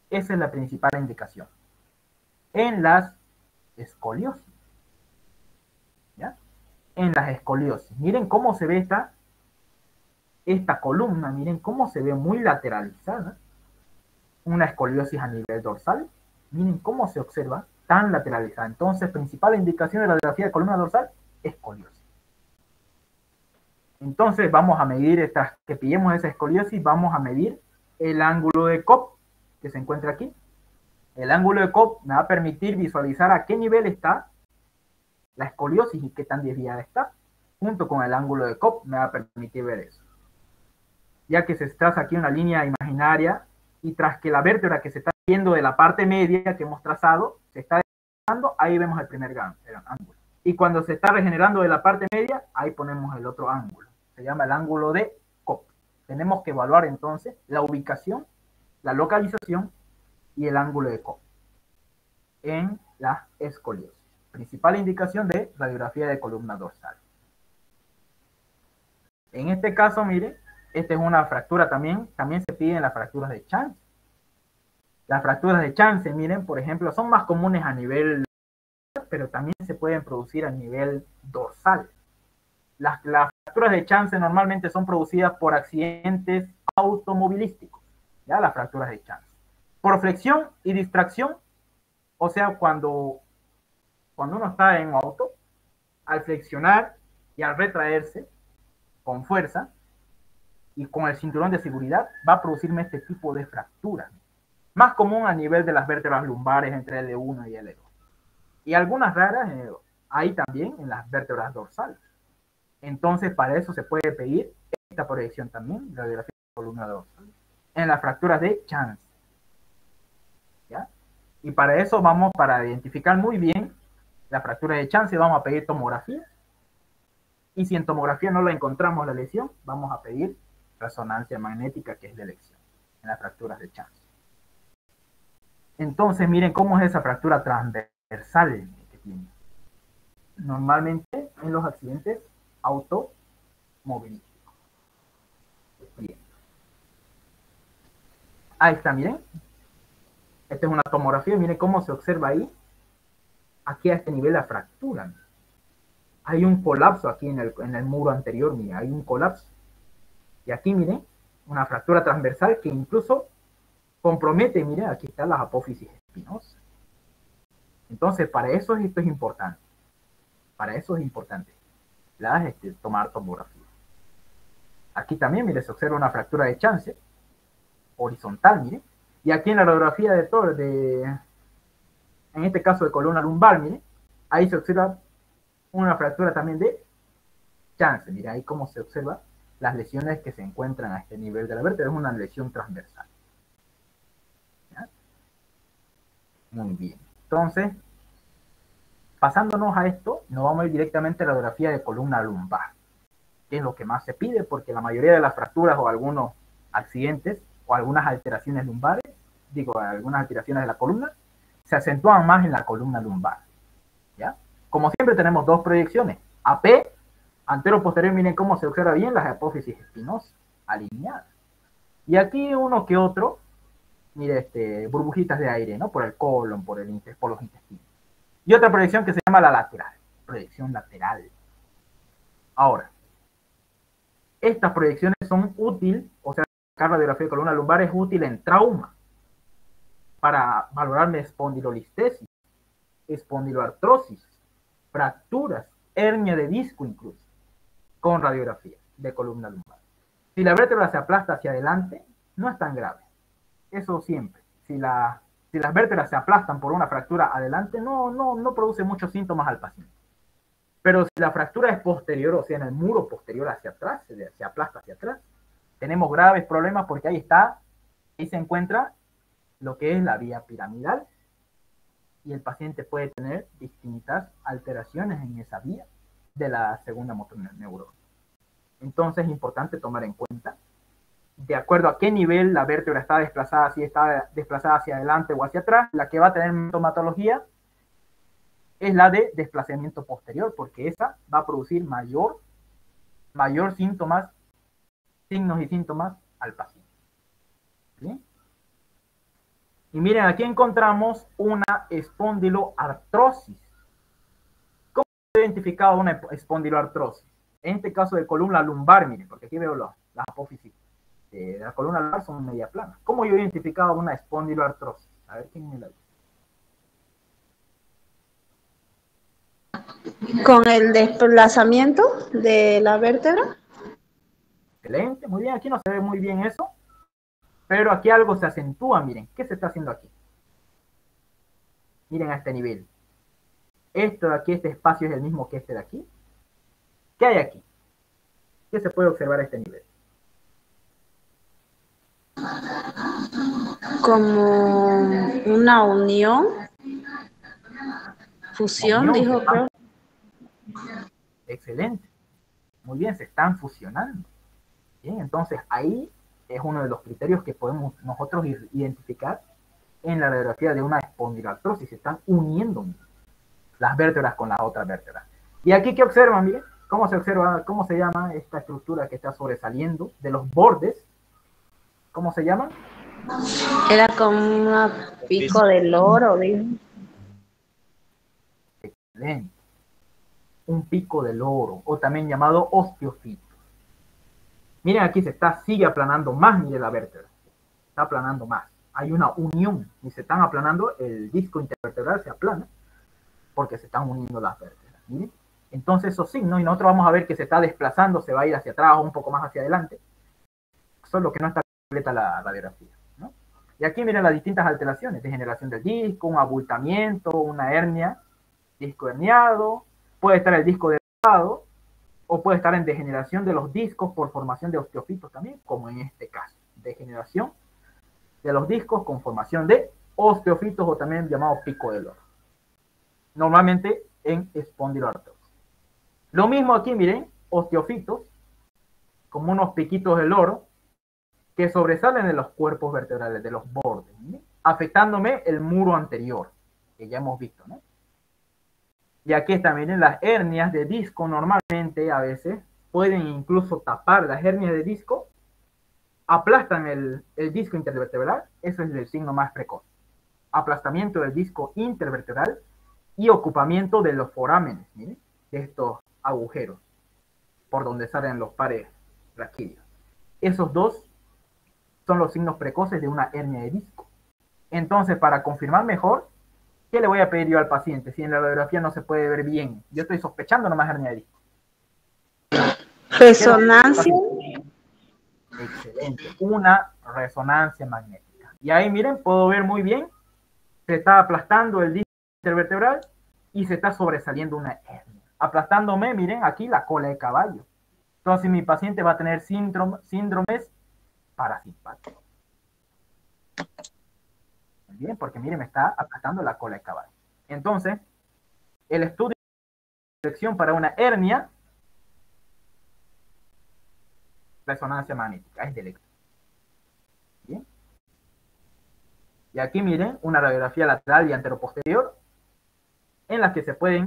Esa es la principal indicación. En las escoliosis. ¿Ya? En las escoliosis. Miren cómo se ve esta columna, miren cómo se ve muy lateralizada. Una escoliosis a nivel dorsal. Miren cómo se observa tan lateralizada. Entonces, principal indicación de la radiografía de columna dorsal, escoliosis. Entonces vamos a medir, que pillemos esa escoliosis, vamos a medir el ángulo de Cobb que se encuentra aquí. El ángulo de Cobb me va a permitir visualizar a qué nivel está la escoliosis y qué tan desviada está. Junto con el ángulo de Cobb me va a permitir ver eso. Ya que se traza aquí una línea imaginaria y tras que la vértebra que se está viendo de la parte media que hemos trazado se está desviando, ahí vemos el primer ángulo. Y cuando se está regenerando de la parte media, ahí ponemos el otro ángulo. Se llama el ángulo de Cobb. Tenemos que evaluar entonces la ubicación, la localización y el ángulo de Cobb en la escoliosis. Principal indicación de radiografía de columna dorsal. En este caso, mire, esta es una fractura también se piden las fracturas de chance. Las fracturas de chance, miren, por ejemplo, son más comunes a nivel, pero también se pueden producir a nivel dorsal. Las fracturas de chance normalmente son producidas por accidentes automovilísticos, ¿ya? Las fracturas de chance. Por flexión y distracción, o sea, cuando uno está en un auto, al flexionar y al retraerse con fuerza y con el cinturón de seguridad, va a producirme este tipo de fracturas. Más común a nivel de las vértebras lumbares entre L1 y L2. Y algunas raras hay también en las vértebras dorsales. Entonces, para eso se puede pedir esta proyección también, la radiografía de columna dorsal, en las fracturas de chance. ¿Ya? Y para eso para identificar muy bien la fractura de chance, vamos a pedir tomografía. Y si en tomografía no la encontramos la lesión, vamos a pedir resonancia magnética, que es de elección, en las fracturas de chance. Entonces, miren cómo es esa fractura transversal que tiene. Normalmente en los accidentes automovilísticos. Bien. Ahí está, miren. Esta es una tomografía, miren cómo se observa ahí. Aquí a este nivel la fractura. Hay un colapso aquí en el muro anterior, miren, hay un colapso. Y aquí, miren, una fractura transversal que incluso compromete, miren, aquí están las apófisis espinosas. Entonces, para eso esto es importante. Para eso es importante tomar tomografía. Aquí también, mire, se observa una fractura de chance horizontal, mire. Y aquí en la radiografía en este caso de columna lumbar, mire, ahí se observa una fractura también de chance. Mire, ahí cómo se observa las lesiones que se encuentran a este nivel de la vértebra. Es una lesión transversal. ¿Ya? Muy bien. Entonces, pasándonos a esto, nos vamos a ir directamente a la radiografía de columna lumbar, que es lo que más se pide, porque la mayoría de las fracturas o algunos accidentes o algunas alteraciones lumbares, algunas alteraciones de la columna, se acentúan más en la columna lumbar. ¿Ya? Como siempre tenemos dos proyecciones, AP, antero-posterior, miren cómo se observa bien las apófisis espinosas, alineadas. Y aquí uno que otro, mire, burbujitas de aire, ¿no? Por el colon, por los intestinos. Y otra proyección que se llama la lateral, proyección lateral. Ahora, estas proyecciones son útiles, o sea, la radiografía de columna lumbar es útil en trauma, para valorar espondilolistesis, espondiloartrosis, fracturas, hernia de disco incluso, con radiografía de columna lumbar. Si la vértebra se aplasta hacia adelante, no es tan grave. Eso siempre. Si las vértebras se aplastan por una fractura adelante, no produce muchos síntomas al paciente. Pero si la fractura es posterior, o sea, en el muro posterior hacia atrás, se aplasta hacia atrás, tenemos graves problemas porque ahí se encuentra lo que es la vía piramidal y el paciente puede tener distintas alteraciones en esa vía de la segunda motoneurona. Entonces es importante tomar en cuenta de acuerdo a qué nivel la vértebra está desplazada, si está desplazada hacia adelante o hacia atrás. La que va a tener sintomatología es la de desplazamiento posterior, porque esa va a producir mayor síntomas, signos y síntomas al paciente. ¿Sí? Y miren, aquí encontramos una espondiloartrosis. ¿Cómo se ha identificado una espondiloartrosis? En este caso de columna lumbar, miren, porque aquí veo las apófisis de la columna lumbar son media plana. ¿Cómo yo he identificado una espondiloartrosis? A ver quién me la dice. Con el desplazamiento de la vértebra. Excelente, muy bien, aquí no se ve muy bien eso, pero aquí algo se acentúa, miren, ¿qué se está haciendo aquí? Miren a este nivel. Esto de aquí, este espacio es el mismo que este de aquí. ¿Qué hay aquí? ¿Qué se puede observar a este nivel? Como una unión, fusión, Unión, dijo, creo. excelente. Muy bien, se están fusionando. Bien, entonces ahí es uno de los criterios que podemos nosotros identificar en la radiografía de una espondiloartrosis. Se están uniendo las vértebras con las otras vértebras. Y aquí, ¿qué observan? Miren, ¿cómo se observa? ¿Cómo se llama esta estructura que está sobresaliendo de los bordes? ¿Cómo se llama? Era como un pico de loro, dijo. Excelente. Un pico de loro, o también llamado osteofito. Miren, aquí sigue aplanando más, miren la vértebra. Está aplanando más. Hay una unión y se están aplanando, el disco intervertebral se aplana porque se están uniendo las vértebras. ¿Miren? Entonces esos signos, y nosotros vamos a ver que se está desplazando, se va a ir hacia atrás o un poco más hacia adelante. Eso es lo que no está completa la radiografía, ¿no? Y aquí miren las distintas alteraciones, degeneración del disco, un abultamiento, una hernia, disco herniado, puede estar el disco derivado, o puede estar en degeneración de los discos por formación de osteofitos también, como en este caso, degeneración de los discos con formación de osteofitos o también llamado pico de loro. Normalmente en espondiloartrosis. Lo mismo aquí, miren, osteofitos, como unos piquitos de loro, que sobresalen de los cuerpos vertebrales, de los bordes, ¿sí? Afectándome el muro anterior, que ya hemos visto, ¿no? Y aquí están, miren, las hernias de disco normalmente a veces pueden incluso tapar las hernias de disco, aplastan el disco intervertebral, eso es el signo más precoz. Aplastamiento del disco intervertebral y ocupamiento de los forámenes, miren, de estos agujeros por donde salen los pares raquídeos. Esos dos son los signos precoces de una hernia de disco. Entonces, para confirmar mejor, ¿qué le voy a pedir yo al paciente si en la radiografía no se puede ver bien? Yo estoy sospechando nomás hernia de disco. Resonancia. Excelente. Una resonancia magnética. Y ahí, miren, puedo ver muy bien, se está aplastando el disco intervertebral y se está sobresaliendo una hernia. Aplastándome, miren, aquí la cola de caballo. Entonces, mi paciente va a tener síndromes parasimpáticos. Bien, porque miren, me está aplastando la cola de caballo. Entonces, el estudio de detección para una hernia, resonancia magnética, es directo. Bien. Y aquí miren, una radiografía lateral y anteroposterior, en la que se pueden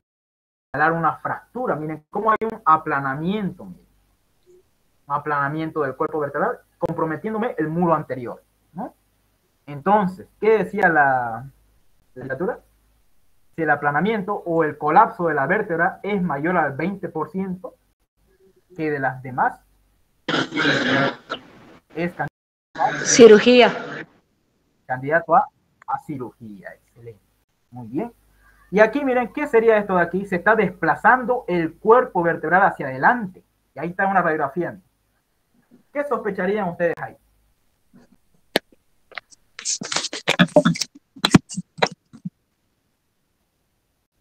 señalar una fractura. Miren cómo hay un aplanamiento, miren. Un aplanamiento del cuerpo vertebral, comprometiéndome el muro anterior, ¿no? Entonces, ¿qué decía la literatura? Si el aplanamiento o el colapso de la vértebra es mayor al 20% que de las demás, es Cirugía. candidato a cirugía. Excelente. Muy bien. Y aquí miren, ¿qué sería esto de aquí? Se está desplazando el cuerpo vertebral hacia adelante. Y ahí está una radiografía. ¿Qué sospecharían ustedes ahí?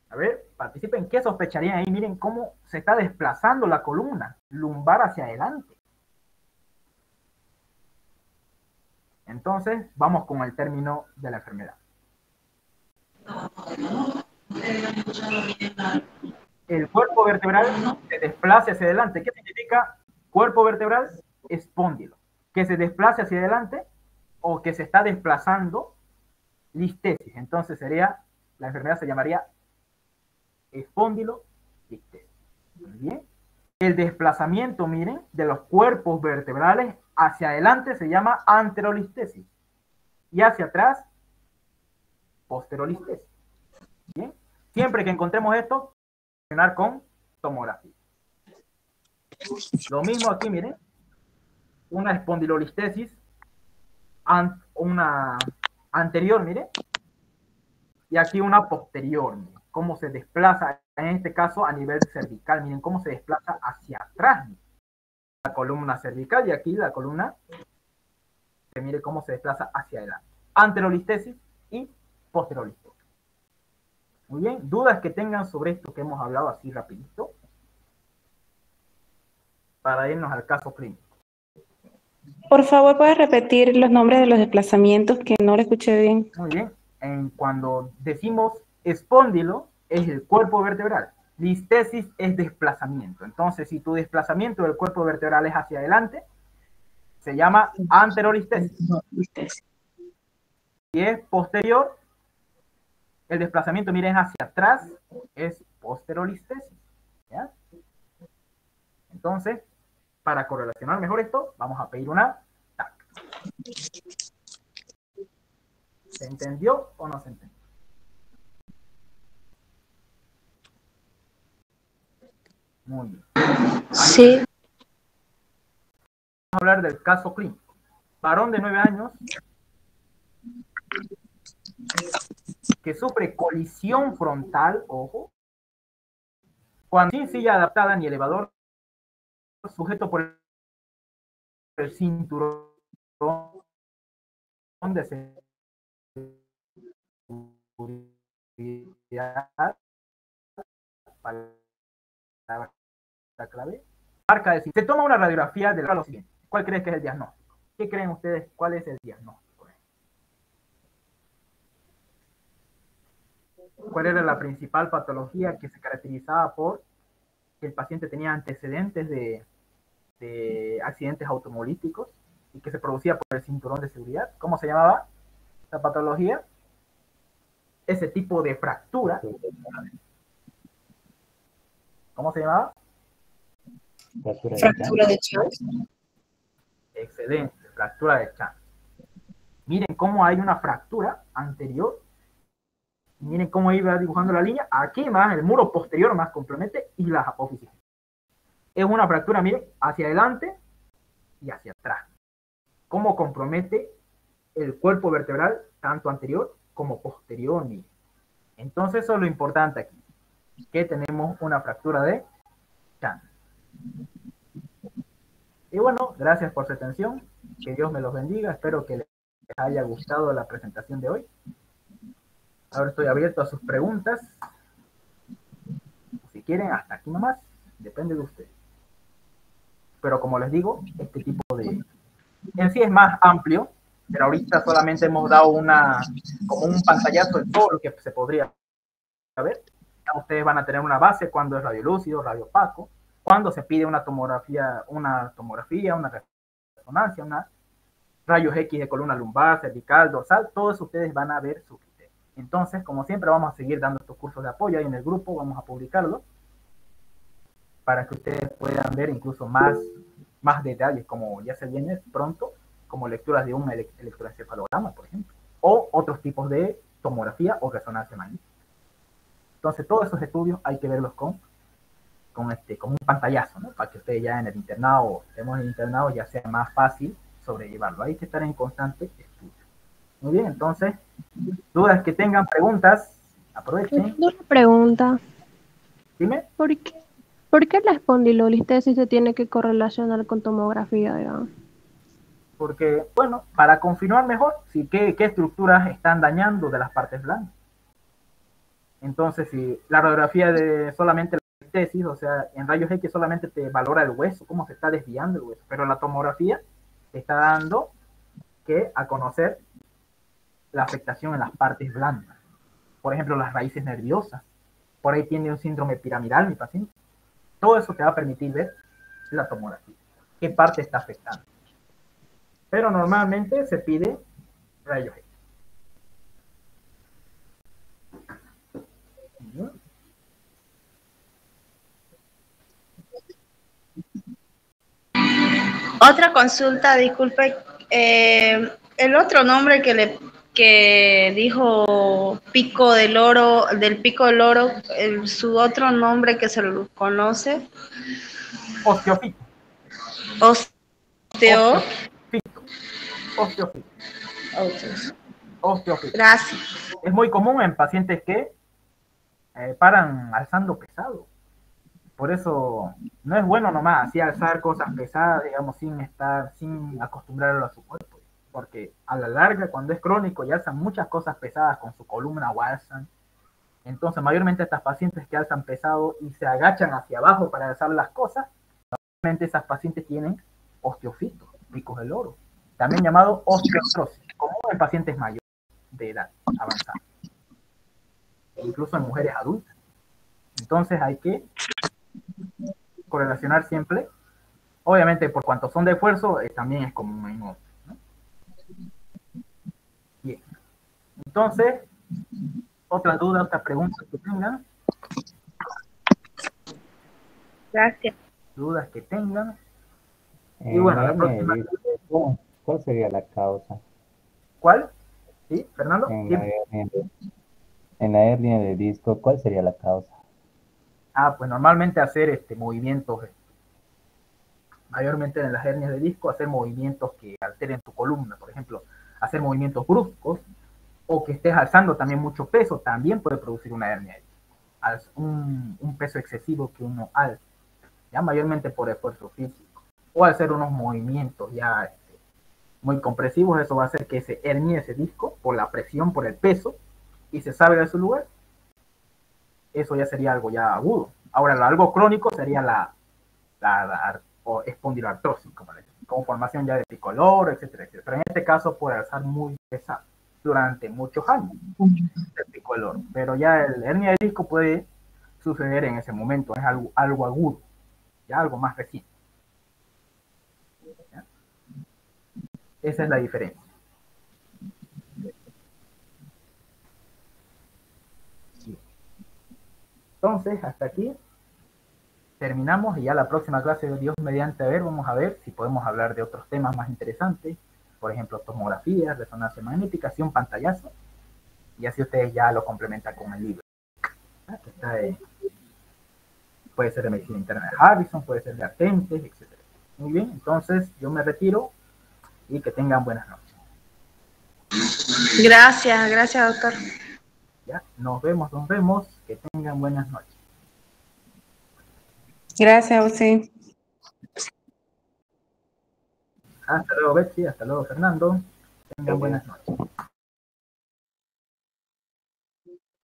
A ver, participen. ¿Qué sospecharían ahí? Miren cómo se está desplazando la columna lumbar hacia adelante. Entonces, vamos con el término de la enfermedad. El cuerpo vertebral se desplaza hacia adelante. ¿Qué significa cuerpo vertebral? Espóndilo. Que se desplace hacia adelante o que se está desplazando, listesis. Entonces la enfermedad se llamaría espondilolistesis. Muy bien. El desplazamiento, miren, de los cuerpos vertebrales hacia adelante se llama anterolistesis. Y hacia atrás, posterolistesis. Bien. Siempre que encontremos esto, funcionar con tomografía. Lo mismo aquí, miren, una espondilolistesis, una anterior, miren, y aquí una posterior, miren, cómo se desplaza, en este caso a nivel cervical, miren cómo se desplaza hacia atrás, miren. columna cervical y aquí la columna, que mire cómo se desplaza hacia adelante. Anterolistesis y posterolistesis. Muy bien, dudas que tengan sobre esto que hemos hablado así rapidito, para irnos al caso clínico. Por favor, ¿puedes repetir los nombres de los desplazamientos que no lo escuché bien? Muy bien, cuando decimos espóndilo es el cuerpo vertebral, listesis es desplazamiento. Entonces, si tu desplazamiento del cuerpo vertebral es hacia adelante, se llama anterolistesis. Si es posterior, el desplazamiento, miren, hacia atrás, es posterolistesis. ¿Ya? Entonces, para correlacionar mejor esto, vamos a pedir una TAC. ¿Se entendió o no se entendió? Muy bien. Sí. Vamos a hablar del caso clínico. Varón de 9 años que sufre colisión frontal, ojo, cuando sin silla adaptada ni elevador, sujeto por el cinturón de seguridad, palabra clave, marca de se toma una radiografía de lo siguiente. ¿Cuál crees que es el diagnóstico? ¿Qué creen ustedes? ¿Cuál es el diagnóstico? ¿Cuál era la principal patología que se caracterizaba por que el paciente tenía antecedentes de accidentes automovilísticos y que se producía por el cinturón de seguridad? ¿Cómo se llamaba esta patología? Ese tipo de fractura. ¿Cómo se llamaba? Fractura de Chance. Excelente, fractura de Chance. Miren cómo hay una fractura anterior. Miren cómo iba dibujando la línea. Aquí más, el muro posterior más complemento y las apófisis. Es una fractura, miren, hacia adelante y hacia atrás. Cómo compromete el cuerpo vertebral, tanto anterior como posterior, miren. Entonces eso es lo importante aquí, que tenemos una fractura de Chance. Y bueno, gracias por su atención. Que Dios me los bendiga. Espero que les haya gustado la presentación de hoy. Ahora estoy abierto a sus preguntas. Si quieren, hasta aquí nomás. Depende de ustedes. Pero como les digo, este tipo de... En sí es más amplio, pero ahorita solamente hemos dado como un pantallazo de todo lo que se podría ver. Ya ustedes van a tener una base cuando es radiolúcido, radiopaco, cuando se pide una tomografía, una resonancia, una rayos X de columna lumbar, cervical, dorsal, todo eso ustedes van a ver su criterio. Entonces, como siempre, vamos a seguir dando estos cursos de apoyo ahí en el grupo, vamos a publicarlo para que ustedes puedan ver incluso más detalles, como ya se viene pronto, como lecturas de un electroencefalograma, por ejemplo, o otros tipos de tomografía o resonancia magnética. Entonces, todos esos estudios hay que verlos como un pantallazo, ¿no? Para que ustedes ya en el internado, estemos en el internado, ya sea más fácil sobrellevarlo. Hay que estar en constante estudio. Muy bien, entonces, dudas que tengan, preguntas, aprovechen. Una pregunta. Dime. ¿Por qué la espondilolistesis se tiene que correlacionar con tomografía, digamos? Porque, bueno, para confirmar mejor qué estructuras están dañando de las partes blandas. Entonces, si la radiografía de solamente la listesis, o sea, en rayos X solamente te valora el hueso, cómo se está desviando el hueso, pero la tomografía te está dando a conocer la afectación en las partes blandas. Por ejemplo, las raíces nerviosas. Por ahí tiene un síndrome piramidal mi paciente. Todo eso te va a permitir ver la tomografía, qué parte está afectando. Pero normalmente se pide rayos X. Otra consulta, disculpe. El otro nombre que dijo Pico del Oro, del Pico del Oro, su otro nombre que se lo conoce. Osteofito. Osteofito. Gracias. Es muy común en pacientes que paran alzando pesado. Por eso no es bueno nomás así alzar cosas pesadas, digamos, sin acostumbrarlo a su cuerpo. Porque a la larga, cuando es crónico y alzan muchas cosas pesadas con su columna o alzan, entonces mayormente estas pacientes que alzan pesado y se agachan hacia abajo para alzar las cosas, normalmente esas pacientes tienen osteofitos, picos del loro, también llamado osteoartrosis, común en pacientes mayores de edad avanzada, e incluso en mujeres adultas. Entonces hay que correlacionar siempre. Obviamente, por cuanto son de esfuerzo, también es común en hombres, ¿no? Bien. Entonces, otra duda, otra pregunta que tengan. Gracias. Dudas que tengan. Y bueno, la próxima. ¿Cuál sería la causa? ¿Cuál? ¿Sí, Fernando? En la hernia de disco, ¿cuál sería la causa? Pues normalmente hacer movimientos, mayormente en las hernias de disco, hacer movimientos que alteren tu columna, por ejemplo, hacer movimientos bruscos, o que estés alzando también mucho peso, también puede producir una hernia de disco. Un peso excesivo que uno alza, ya mayormente por esfuerzo físico, o hacer unos movimientos ya muy compresivos, eso va a hacer que se hernie ese disco por la presión, por el peso, y se salga de su lugar. Eso ya sería algo ya agudo. Ahora, lo algo crónico sería la espondiloartrosis, como formación ya de pico del loro, etcétera, etcétera. Pero en este caso puede alzar muy pesado durante muchos años el pico del loro. Pero ya el hernia de disco puede suceder en ese momento, es algo agudo, ya algo más reciente. ¿Ya? Esa es la diferencia. Entonces, hasta aquí terminamos y ya la próxima clase de Dios mediante vamos a ver si podemos hablar de otros temas más interesantes, por ejemplo, tomografía, resonancia magnética, un pantallazo, y así ustedes ya lo complementan con el libro. Puede ser de medicina interna de Harrison, puede ser de Artentes, etc. Muy bien, entonces yo me retiro y que tengan buenas noches. Gracias, doctor. Ya, nos vemos, que tengan buenas noches. Gracias a usted. Hasta luego, Betsy, hasta luego, Fernando. Tengan buenas noches.